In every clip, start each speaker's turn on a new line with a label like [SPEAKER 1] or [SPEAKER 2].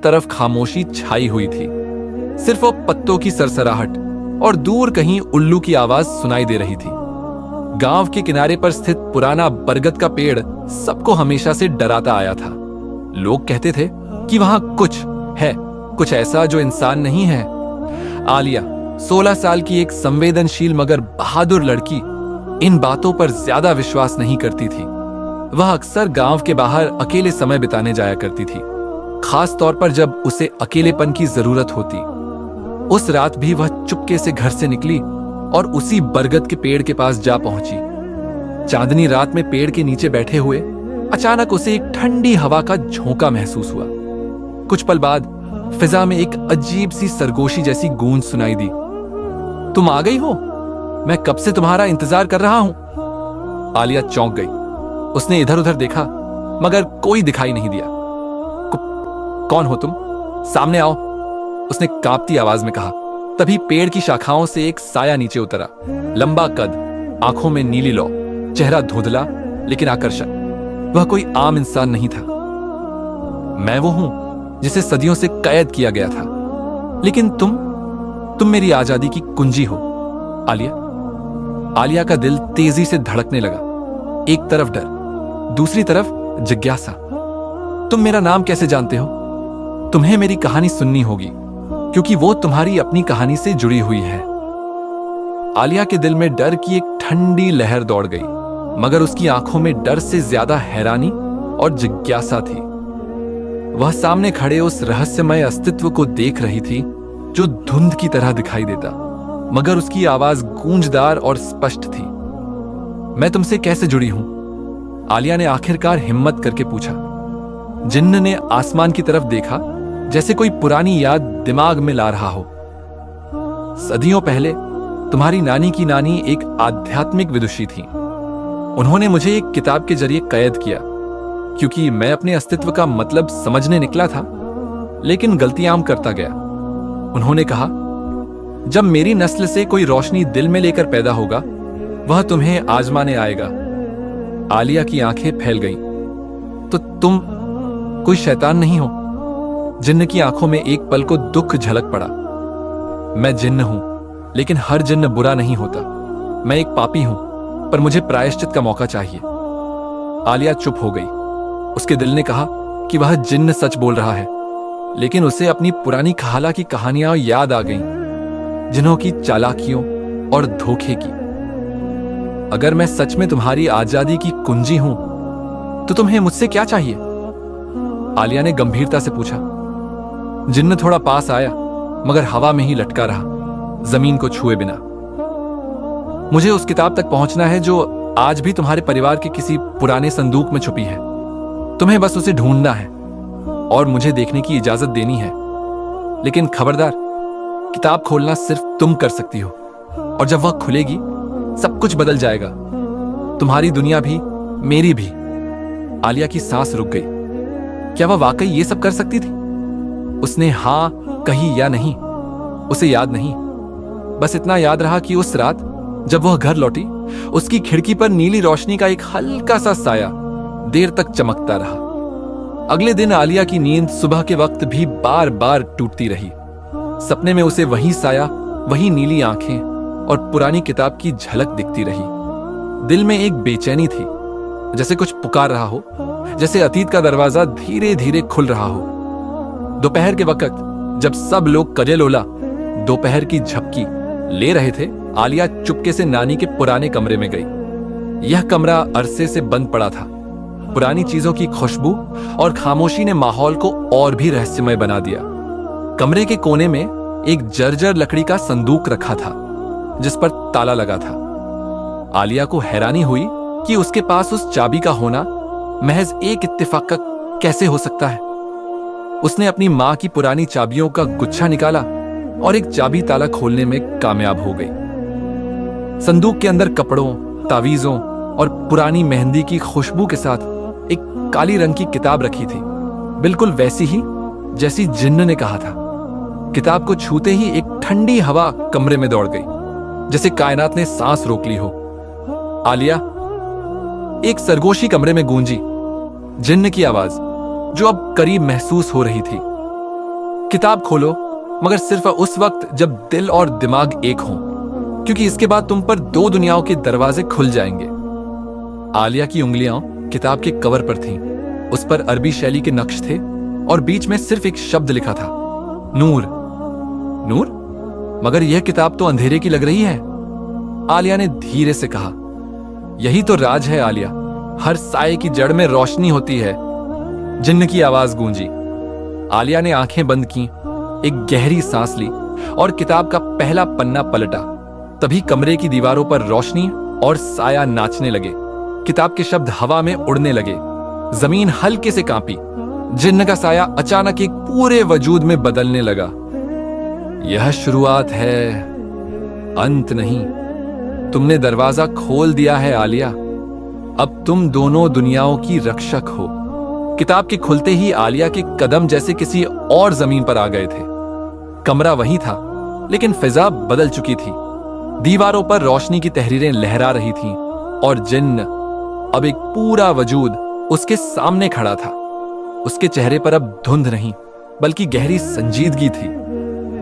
[SPEAKER 1] तरफ खामोशी छाई हुई थी। सिर्फ वो पत्तों की सरसराहट और दूर कहीं उल्लू की आवाज सुनाई दे रही थी। गांव के किनारे पर स्थित पुराना बरगद का पेड़ सबको हमेशा से डराता आया था। लोग कहते थे कि वहां कुछ है, कुछ ऐसा जो इंसान नहीं है। आलिया 16 साल की एक संवेदनशील मगर बहादुर लड़की इन बातों पर ज्यादा विश्वास नहीं करती थी। वह अक्सर गांव के बाहर अकेले समय बिताने जाया करती थी, खास तौर पर जब उसे अकेलेपन की जरूरत होती। उस रात भी वह चुपके से घर से निकली और उसी बरगद के पेड़ के पास जा पहुंची। चांदनी रात में पेड़ के नीचे बैठे हुए अचानक उसे एक ठंडी हवा का झोंका महसूस हुआ। कुछ पल बाद फिजा में एक अजीब सी सरगोशी जैसी गूंज सुनाई दी। तुम आ गई हो? मैं कब से तुम्हारा इंतजार कर रहा हूं। आलिया चौंक गई। उसने इधर उधर देखा मगर कोई दिखाई नहीं दिया। कौन हो तुम? सामने आओ, उसने कांपती आवाज में कहा। तभी पेड़ की शाखाओं से एक साया नीचे उतरा। लंबा कद, आंखों में नीली लौ, चेहरा धुंधला लेकिन आकर्षक। वह कोई आम इंसान नहीं था। मैं वो हूं जिसे सदियों से कैद किया गया था, लेकिन तुम मेरी आजादी की कुंजी हो। आलिया का दिल तेजी से धड़कने लगा। एक तरफ डर, दूसरी तरफ जिज्ञासा। तुम मेरा नाम कैसे जानते हो? तुम्हें मेरी कहानी सुननी होगी, क्योंकि वो तुम्हारी अपनी कहानी से जुड़ी हुई है। आलिया के दिल में डर की एक ठंडी लहर दौड़ गई, मगर उसकी आंखों में डर से ज्यादा हैरानी और जिज्ञासा थी। वह सामने खड़े उस रहस्यमय अस्तित्व को देख रही थी जो धुंध की तरह दिखाई देता, मगर उसकी आवाज गूंजदार और स्पष्ट थी। मैं तुमसे कैसे जुड़ी हूं? आलिया ने आखिरकार हिम्मत करके पूछा। जिन्न ने आसमान की तरफ देखा, जैसे कोई पुरानी याद दिमाग में ला रहा हो। सदियों पहले तुम्हारी नानी की नानी एक आध्यात्मिक विदुषी थी। उन्होंने मुझे एक किताब के जरिए कैद किया, क्योंकि मैं अपने अस्तित्व का मतलब समझने निकला था, लेकिन गलतियां करता गया। उन्होंने कहा, जब मेरी नस्ल से कोई रोशनी दिल में लेकर पैदा होगा, वह तुम्हें आजमाने आएगा। आलिया की आंखें फैल गईं। तो तुम कोई शैतान नहीं हो? जिन्न की आंखों में एक पल को दुख झलक पड़ा। मैं जिन्न हूं, लेकिन हर जिन्न बुरा नहीं होता। मैं एक पापी हूं, पर मुझे प्रायश्चित का मौका चाहिए। आलिया चुप हो गई। उसके दिल ने कहा कि वह जिन्न सच बोल रहा है, लेकिन उसे अपनी पुरानी खाला की कहानियां याद आ गईं, जिन्हों की चालाकियों और धोखे की। अगर मैं सच में तुम्हारी आजादी की कुंजी हूं, तो तुम्हें मुझसे क्या चाहिए? आलिया ने गंभीरता से पूछा। जिन्न थोड़ा पास आया, मगर हवा में ही लटका रहा, जमीन को छुए बिना। मुझे उस किताब तक पहुंचना है जो आज भी तुम्हारे परिवार के किसी पुराने संदूक में छुपी है। तुम्हें बस उसे ढूंढना है और मुझे देखने की इजाजत देनी है। लेकिन खबरदार, किताब खोलना सिर्फ तुम कर सकती हो, और जब वह खुलेगी सब कुछ बदल जाएगा, तुम्हारी दुनिया भी, मेरी भी। आलिया की सांस रुक गई। क्या वह वाकई ये सब कर सकती थी? उसने हां कही या नहीं, उसे याद नहीं। बस इतना याद रहा कि उस रात जब वह घर लौटी, उसकी खिड़की पर नीली रोशनी का एक हल्का सा साया देर तक चमकता रहा। अगले दिन आलिया की नींद सुबह के वक्त भी बार बार टूटती रही। सपने में उसे वही साया, वही नीली आंखें और पुरानी किताब की झलक दिखती रही। दिल में एक बेचैनी थी, जैसे कुछ पुकार रहा हो, जैसे अतीत का दरवाजा धीरे धीरे खुल रहा हो। दोपहर के वक्त जब सब लोग कजेलोला दोपहर की झपकी ले रहे थे, आलिया चुपके से नानी के पुराने कमरे में गई। यह कमरा अरसे से बंद पड़ा था। पुरानी चीजों की खुशबू और खामोशी ने माहौल को और भी रहस्यमय बना दिया। कमरे के कोने में एक जर्जर लकड़ी का संदूक रखा था, जिस पर ताला लगा था। आलिया को हैरानी हुई कि उसके पास उस चाबी का होना महज एक इत्तेफाक का कैसे हो सकता है। उसने अपनी मां की पुरानी चाबियों का गुच्छा निकाला और एक चाबी ताला खोलने में कामयाब हो गई। संदूक के अंदर कपड़ों, तावीजों और पुरानी मेहंदी की खुशबू के साथ एक काली रंग की किताब रखी थी, बिल्कुल वैसी ही जैसी जिन्न ने कहा था। किताब को छूते ही एक ठंडी हवा कमरे में दौड़ गई, जैसे कायनात ने सांस रोक ली हो। आलिया, एक सरगोशी कमरे में गूंजी, जिन्न की आवाज जो अब करीब महसूस हो रही थी। किताब खोलो, मगर सिर्फ उस वक्त जब दिल और दिमाग एक हों, क्योंकि इसके बाद तुम पर दो दुनियाओं के दरवाजे खुल जाएंगे। आलिया की उंगलियां किताब के कवर पर थीं। उस पर अरबी शैली के नक्श थे और बीच में सिर्फ एक शब्द लिखा था, नूर। नूर? मगर यह किताब तो अंधेरे की लग रही है। आलिया ने धीरे से कहा, यही तो राज है आलिया, हर साए की जड़ में रोशनी होती है। जिन्न की आवाज गूंजी। आलिया ने आंखें बंद की, एक गहरी सांस ली और किताब का पहला पन्ना पलटा। तभी कमरे की दीवारों पर रोशनी और साया नाचने लगे। किताब के शब्द हवा में उड़ने लगे। जमीन हल्के से कांपी। जिन्न का साया अचानक एक पूरे वजूद में बदलने लगा। यह शुरुआत है, अंत नहीं। तुमने दरवाजा खोल दिया है आलिया। अब तुम दोनों दुनियाओं की रक्षक हो। किताब के खुलते ही आलिया के कदम जैसे किसी और जमीन पर आ गए थे। कमरा वही था, लेकिन फिजा बदल चुकी थी। दीवारों पर रोशनी की तहरीरें लहरा रही थीं और जिन्न, अब एक पूरा वजूद उसके सामने खड़ा था। उसके चेहरे पर अब धुंध नहीं, बल्कि गहरी संजीदगी थी।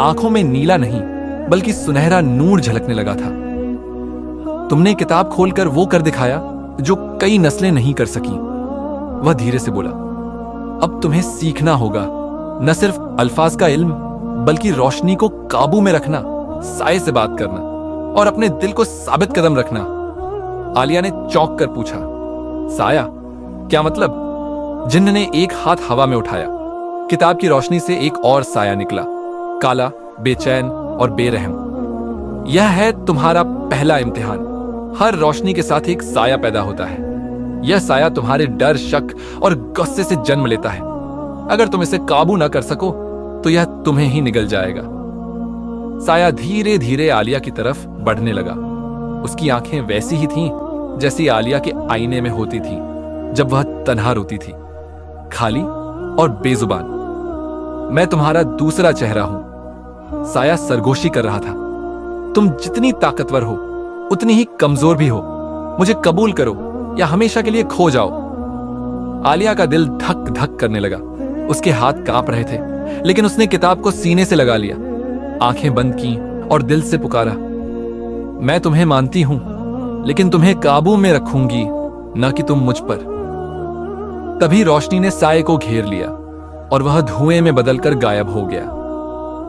[SPEAKER 1] आंखों में नीला नहीं, बल्कि सुनहरा नूर झलकने लगा था। तुमने किताब खोलकर वो कर दिखाया जो कई नस्लें नहीं कर सकी। वह धीरे से बोला, अब तुम्हें सीखना होगा, न सिर्फ अल्फाज का इल्म, बल्कि रोशनी को काबू में रखना, साए से बात करना और अपने दिल को साबित कदम रखना। आलिया ने चौंक कर पूछा, साया? क्या मतलब? जिन्न ने एक हाथ हवा में उठाया। किताब की रोशनी से एक और साया निकला, काला, बेचैन और बेरहम। यह है तुम्हारा पहला इम्तिहान। हर रोशनी के साथ एक साया पैदा होता है। यह साया तुम्हारे डर, शक और गुस्से से जन्म लेता है। अगर तुम इसे काबू ना कर सको तो यह तुम्हें ही निगल जाएगा। साया धीरे धीरे आलिया की तरफ बढ़ने लगा। उसकी आंखें वैसी ही थीं जैसी आलिया के आईने में होती थीं जब वह तन्हा रोती थी, खाली और बेजुबान। मैं तुम्हारा दूसरा चेहरा हूं। साया सरगोशी कर रहा था। तुम जितनी ताकतवर हो, उतनी ही कमजोर भी हो। मुझे कबूल करो या हमेशा के लिए खो जाओ। आलिया का दिल धक धक करने लगा। उसके हाथ कांप रहे थे, लेकिन उसने किताब को सीने से लगा लिया, आंखें बंद की और दिल से पुकारा, मैं तुम्हें मानती हूं, लेकिन तुम्हें काबू में रखूंगी, न कि तुम मुझ पर। तभी रोशनी ने साये को घेर लिया और वह धुएं में बदलकर गायब हो गया।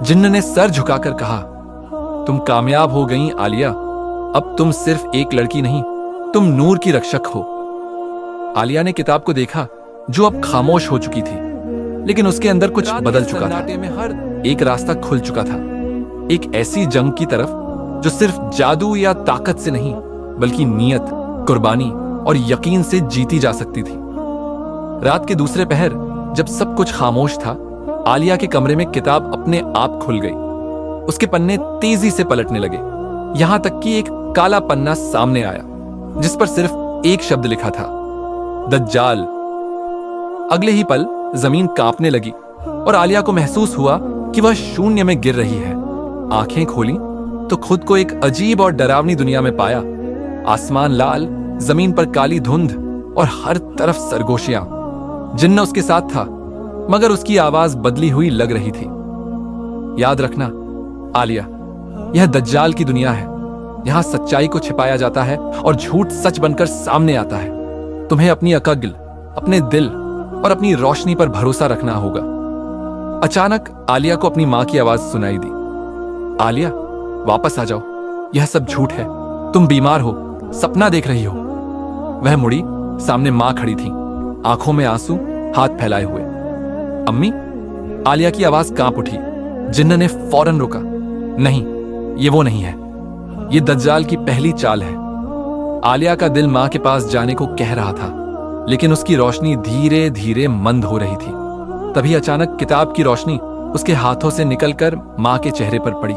[SPEAKER 1] जिन्न ने सर झुकाकर कहा, तुम कामयाब हो गई आलिया। अब तुम सिर्फ एक लड़की नहीं, तुम नूर की रक्षक हो। आलिया ने किताब को देखा, जो अब खामोश हो चुकी थी, लेकिन उसके अंदर कुछ बदल चुका था। एक रास्ता खुल चुका था, एक ऐसी जंग की तरफ जो सिर्फ जादू या ताकत से नहीं, बल्कि नियत, कुर्बानी और यकीन से जीती जा सकती थी। रात के दूसरे पहर, जब सब कुछ खामोश था, आलिया के कमरे में किताब अपने आप खुल गई। उसके पन्ने तेजी से पलटने लगे, यहां तक कि एक काला पन्ना सामने आया जिस पर सिर्फ एक शब्द लिखा था, दज्जाल। अगले ही पल जमीन कांपने लगी और आलिया को महसूस हुआ कि वह शून्य में गिर रही है। आंखें खोली तो खुद को एक अजीब और डरावनी दुनिया में पाया। आसमान लाल, जमीन पर काली धुंध और हर तरफ सरगोशियां। जिन्न उसके साथ था, मगर उसकी आवाज बदली हुई लग रही थी। याद रखना आलिया, यह दज्जाल की दुनिया है। यहां सच्चाई को छिपाया जाता है और झूठ सच बनकर सामने आता है। तुम्हें अपनी अक्ल, अपने दिल और अपनी रोशनी पर भरोसा रखना होगा। अचानक आलिया को अपनी मां की आवाज सुनाई दी, आलिया वापस आ जाओ, यह सब झूठ है। तुम बीमार हो, सपना देख रही हो। वह मुड़ी, सामने मां खड़ी थी, आंखों में आंसू, हाथ फैलाए हुए। अम्मी? आलिया की आवाज कांप उठी। जिन्न ने फौरन रोका, नहीं, ये वो नहीं है। ये दज्जाल की पहली चाल है। आलिया का दिल मां के पास जाने को कह रहा था, लेकिन उसकी रोशनी धीरे धीरे मंद हो रही थी। तभी अचानक किताब की रोशनी उसके हाथों से निकलकर मां के चेहरे पर पड़ी।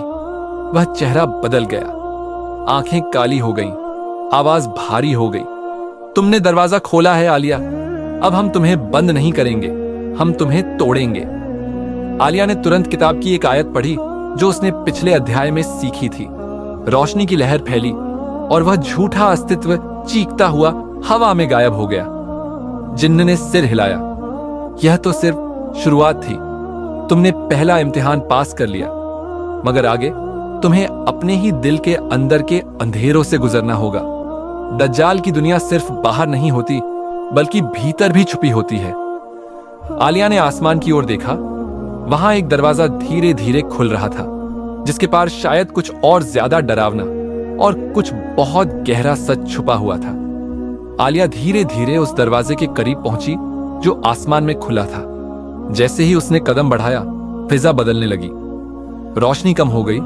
[SPEAKER 1] वह चेहरा बदल गया, आंखें काली हो गईं, आवाज भारी हो गई। तुमने दरवाजा खोला है आलिया, अब हम तुम्हें बंद नहीं करेंगे, हम तुम्हें तोड़ेंगे। आलिया ने तुरंत किताब की एक आयत पढ़ी जो उसने पिछले अध्याय में सीखी थी। रोशनी की लहर फैली और वह झूठा अस्तित्व चीखता हुआ हवा में गायब हो गया। जिन्न ने सिर हिलाया। यह तो सिर्फ शुरुआत थी, तुमने पहला इम्तिहान पास कर लिया, मगर आगे तुम्हें अपने ही दिल के अंदर के अंधेरों से गुजरना होगा। दज्जाल की दुनिया सिर्फ बाहर नहीं होती, बल्कि भीतर भी छुपी होती है। आलिया ने आसमान की ओर देखा। वहां एक दरवाजा धीरे धीरे खुल रहा था, जिसके पार शायद कुछ और ज्यादा डरावना और कुछ बहुत गहरा सच छुपा हुआ था। आलिया धीरे धीरे उस दरवाजे के करीब पहुंची जो आसमान में खुला था। जैसे ही उसने कदम बढ़ाया, फिजा बदलने लगी। रोशनी कम हो गई,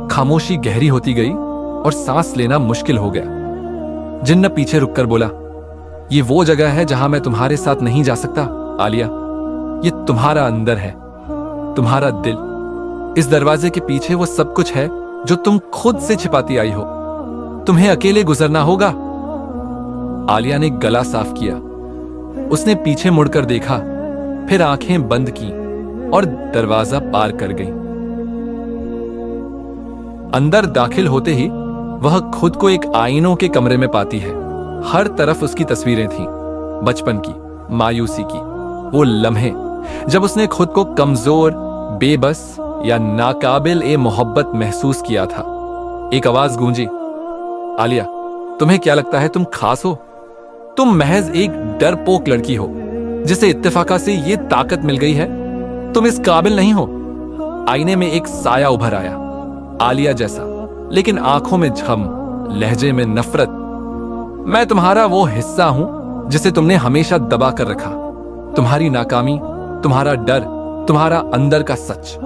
[SPEAKER 1] खामोशी गहरी होती गई और सांस लेना मुश्किल हो गया। जिन्न पीछे रुककर बोला, ये वो जगह है जहां मैं तुम्हारे साथ नहीं जा सकता आलिया। ये तुम्हारा अंदर है, तुम्हारा दिल। इस दरवाजे के पीछे वो सब कुछ है जो तुम खुद से छिपाती आई हो। तुम्हें अकेले गुजरना होगा। आलिया ने गला साफ किया। उसने पीछे मुड़कर देखा, फिर आंखें बंद की और दरवाजा पार कर गई। अंदर दाखिल होते ही वह खुद को एक आईनों के कमरे में पाती है। हर तरफ उसकी तस्वीरें थीं, बचपन की, मायूसी की, वो लम्हे जब उसने खुद को कमजोर, बेबस या नाकाबिल ए मोहब्बत महसूस किया था। एक आवाज गूंजी, आलिया, तुम्हें क्या लगता है तुम खास हो? तुम महज एक डरपोक लड़की हो जिसे इत्तेफाका से ये ताकत मिल गई है। तुम इस काबिल नहीं हो। आईने में एक साया उभर आया, आलिया जैसा, लेकिन आंखों में झम, लहजे में नफरत। मैं तुम्हारा वो हिस्सा हूं जिसे तुमने हमेशा दबा कर रखा। तुम्हारी नाकामी, तुम्हारा डर, तुम्हारा अंदर का सच।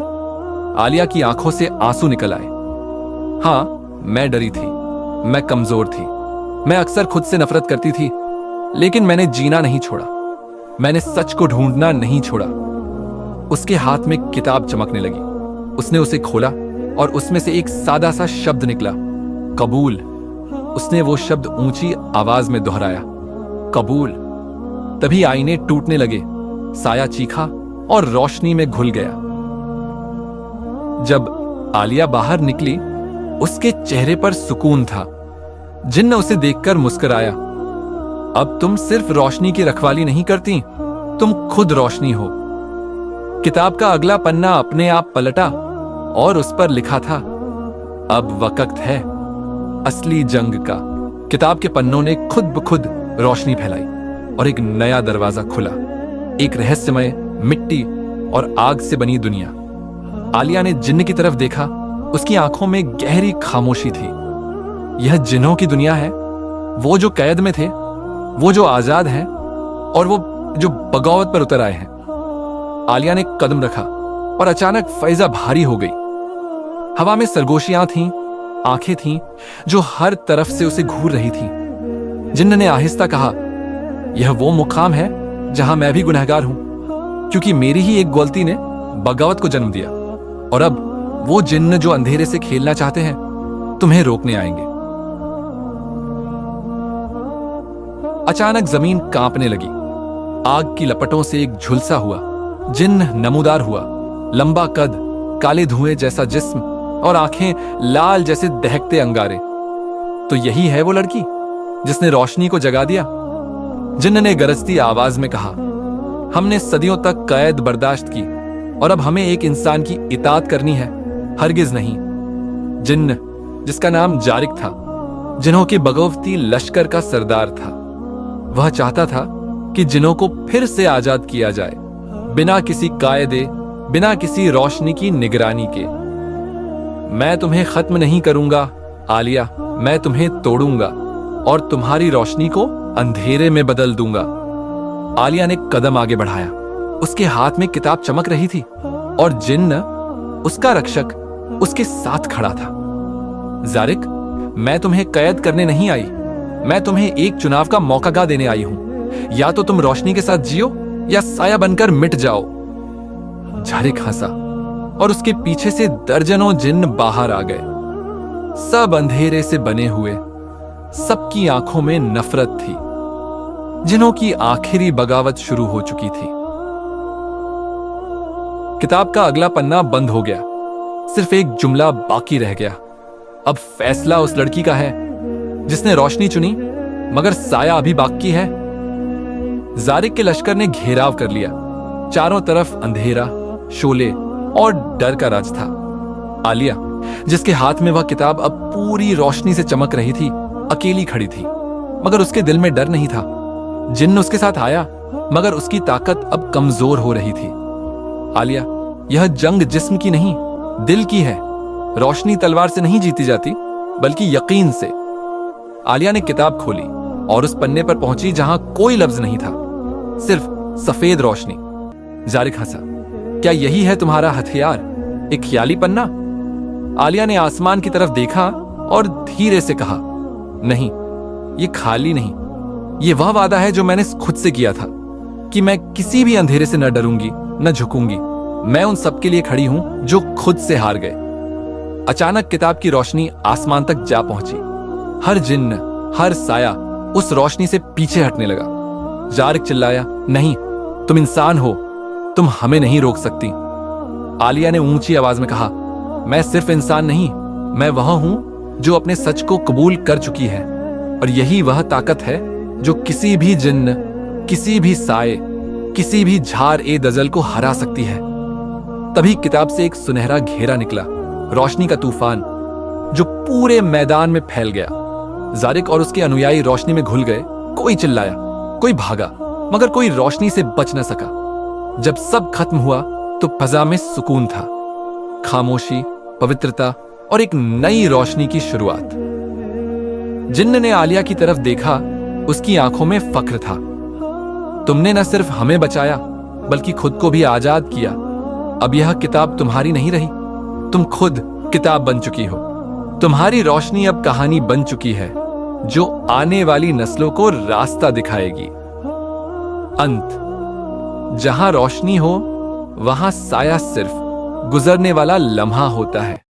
[SPEAKER 1] आलिया की आंखों से आंसू निकल आए। हां, मैं डरी थी, मैं कमजोर थी, मैं अक्सर खुद से नफरत करती थी, लेकिन मैंने जीना नहीं छोड़ा। मैंने सच को ढूंढना नहीं छोड़ा। उसके हाथ में किताब चमकने लगी। उसने उसे खोला और उसमें से एक सादा सा शब्द निकला, कबूल। उसने वो शब्द ऊंची आवाज में दोहराया, कबूल। तभी आईने टूटने लगे, साया चीखा और रोशनी में घुल गया। जब आलिया बाहर निकली, उसके चेहरे पर सुकून था। जिन्न उसे देखकर मुस्कुराया। अब तुम सिर्फ रोशनी की रखवाली नहीं करती, तुम खुद रोशनी हो। किताब का अगला पन्ना अपने आप पलटा और उस पर लिखा था, अब वक्त है असली जंग का। किताब के पन्नों ने खुद ब खुद रोशनी फैलाई और एक नया दरवाजा खुला, एक रहस्यमय मिट्टी और आग से बनी दुनिया। आलिया ने जिन्न की तरफ देखा। उसकी आंखों में गहरी खामोशी थी। यह जिन्हों की दुनिया है, वो जो कैद में थे, वो जो आजाद हैं और वो जो बगावत पर उतर आए हैं। आलिया ने कदम रखा और अचानक फैजा भारी हो गई। हवा में सरगोशियां थीं, आंखें थीं जो हर तरफ से उसे घूर रही थीं। जिन्न ने आहिस्ता कहा, यह वो मुकाम है जहां मैं भी गुनहगार हूं, क्योंकि मेरी ही एक गलती ने बगावत को जन्म दिया। और अब वो जिन्न जो अंधेरे से खेलना चाहते हैं, तुम्हें रोकने आएंगे। अचानक जमीन कांपने लगी। आग की लपटों से एक झुलसा हुआ। जिन्न नमूदार हुआ, लंबा कद, काले धुएं जैसा जिस्म और आंखें लाल जैसे दहकते अंगारे। तो यही है वो लड़की जिसने रोशनी को जगा दिया। जिन्न ने गरजती आवाज में कहा, हमने सदियों तक कैद बर्दाश्त की और अब हमें एक इंसान की इताअत करनी है, हरगिज नहीं। जिन्न, जिसका नाम जारिक था, जिन्हों के बगौवती लश्कर का सरदार था, वह चाहता था कि जिन्हों को फिर से आजाद किया जाए, बिना किसी कायदे, बिना किसी रोशनी की निगरानी के। मैं तुम्हें खत्म नहीं करूंगा आलिया, मैं तुम्हें तोड़ूंगा और तुम्हारी रोशनी को अंधेरे में बदल दूंगा। आलिया ने कदम आगे बढ़ाया। उसके हाथ में किताब चमक रही थी और जिन्न, उसका रक्षक, उसके साथ खड़ा था। जारिक, मैं तुम्हें कैद करने नहीं आई, मैं तुम्हें एक चुनाव का मौका देने आई हूं। या तो तुम रोशनी के साथ जियो या साया बनकर मिट जाओ। जारिक हंसा और उसके पीछे से दर्जनों जिन्न बाहर आ गए। सब अंधेरे से बने हुए, सबकी आंखों में नफरत थी, जिन्हों की आखिरी बगावत शुरू हो चुकी थी। किताब का अगला पन्ना बंद हो गया। सिर्फ एक जुमला बाकी रह गया। अब फैसला उस लड़की का है जिसने रोशनी चुनी, मगर साया अभी बाकी है। जारिक के लश्कर ने घेराव कर लिया। चारों तरफ अंधेरा, शोले और डर का राज था। आलिया, जिसके हाथ में वह किताब अब पूरी रोशनी से चमक रही थी, अकेली खड़ी थी, मगर उसके दिल में डर नहीं था। जिन्न उसके साथ आया, मगर उसकी ताकत अब कमजोर हो रही थी। आलिया, यह जंग जिस्म की नहीं, दिल की है। रोशनी तलवार से नहीं जीती जाती, बल्कि यकीन से। आलिया ने किताब खोली और उस पन्ने पर पहुंची जहां कोई लफ्ज नहीं था, सिर्फ सफेद रोशनी। जारिक हंसा। क्या यही है तुम्हारा हथियार, एक ख्याली पन्ना? आलिया ने आसमान की तरफ देखा और धीरे से कहा, नहीं, ये खाली नहीं। ये वह वादा है जो मैंने खुद से किया था कि मैं किसी भी अंधेरे से न डरूंगी, न झुकूंगी। मैं उन सबके लिए खड़ी हूं जो खुद से हार गए। अचानक किताब की रोशनी आसमान तक जा पहुंची। हर जिन्न, हर साया उस रोशनी से पीछे हटने लगा। जारिक चिल्लाया, नहीं, तुम इंसान हो, तुम हमें नहीं रोक सकती। आलिया ने ऊंची आवाज में कहा, मैं सिर्फ इंसान नहीं, मैं वह हूं जो अपने सच को कबूल कर चुकी है। और यही वह ताकत है जो किसी भी जिन्न, किसी भी साए, किसी भी झार ए दजल को हरा सकती है। तभी किताब से एक सुनहरा घेरा निकला, रोशनी का तूफान जो पूरे मैदान में फैल गया। जारिक और उसके अनुयायी रोशनी में घुल गए। कोई चिल्लाया, कोई भागा, मगर कोई रोशनी से बच न सका। जब सब खत्म हुआ तो फजा में सुकून था, खामोशी, पवित्रता और एक नई रोशनी की शुरुआत। जिन्न ने आलिया की तरफ देखा, उसकी आंखों में फख्र था। तुमने न सिर्फ हमें बचाया, बल्कि खुद को भी आजाद किया। अब यह किताब तुम्हारी नहीं रही, तुम खुद किताब बन चुकी हो। तुम्हारी रोशनी अब कहानी बन चुकी है जो आने वाली नस्लों को रास्ता दिखाएगी। अंत। जहां रोशनी हो, वहां साया सिर्फ गुजरने वाला लम्हा होता है।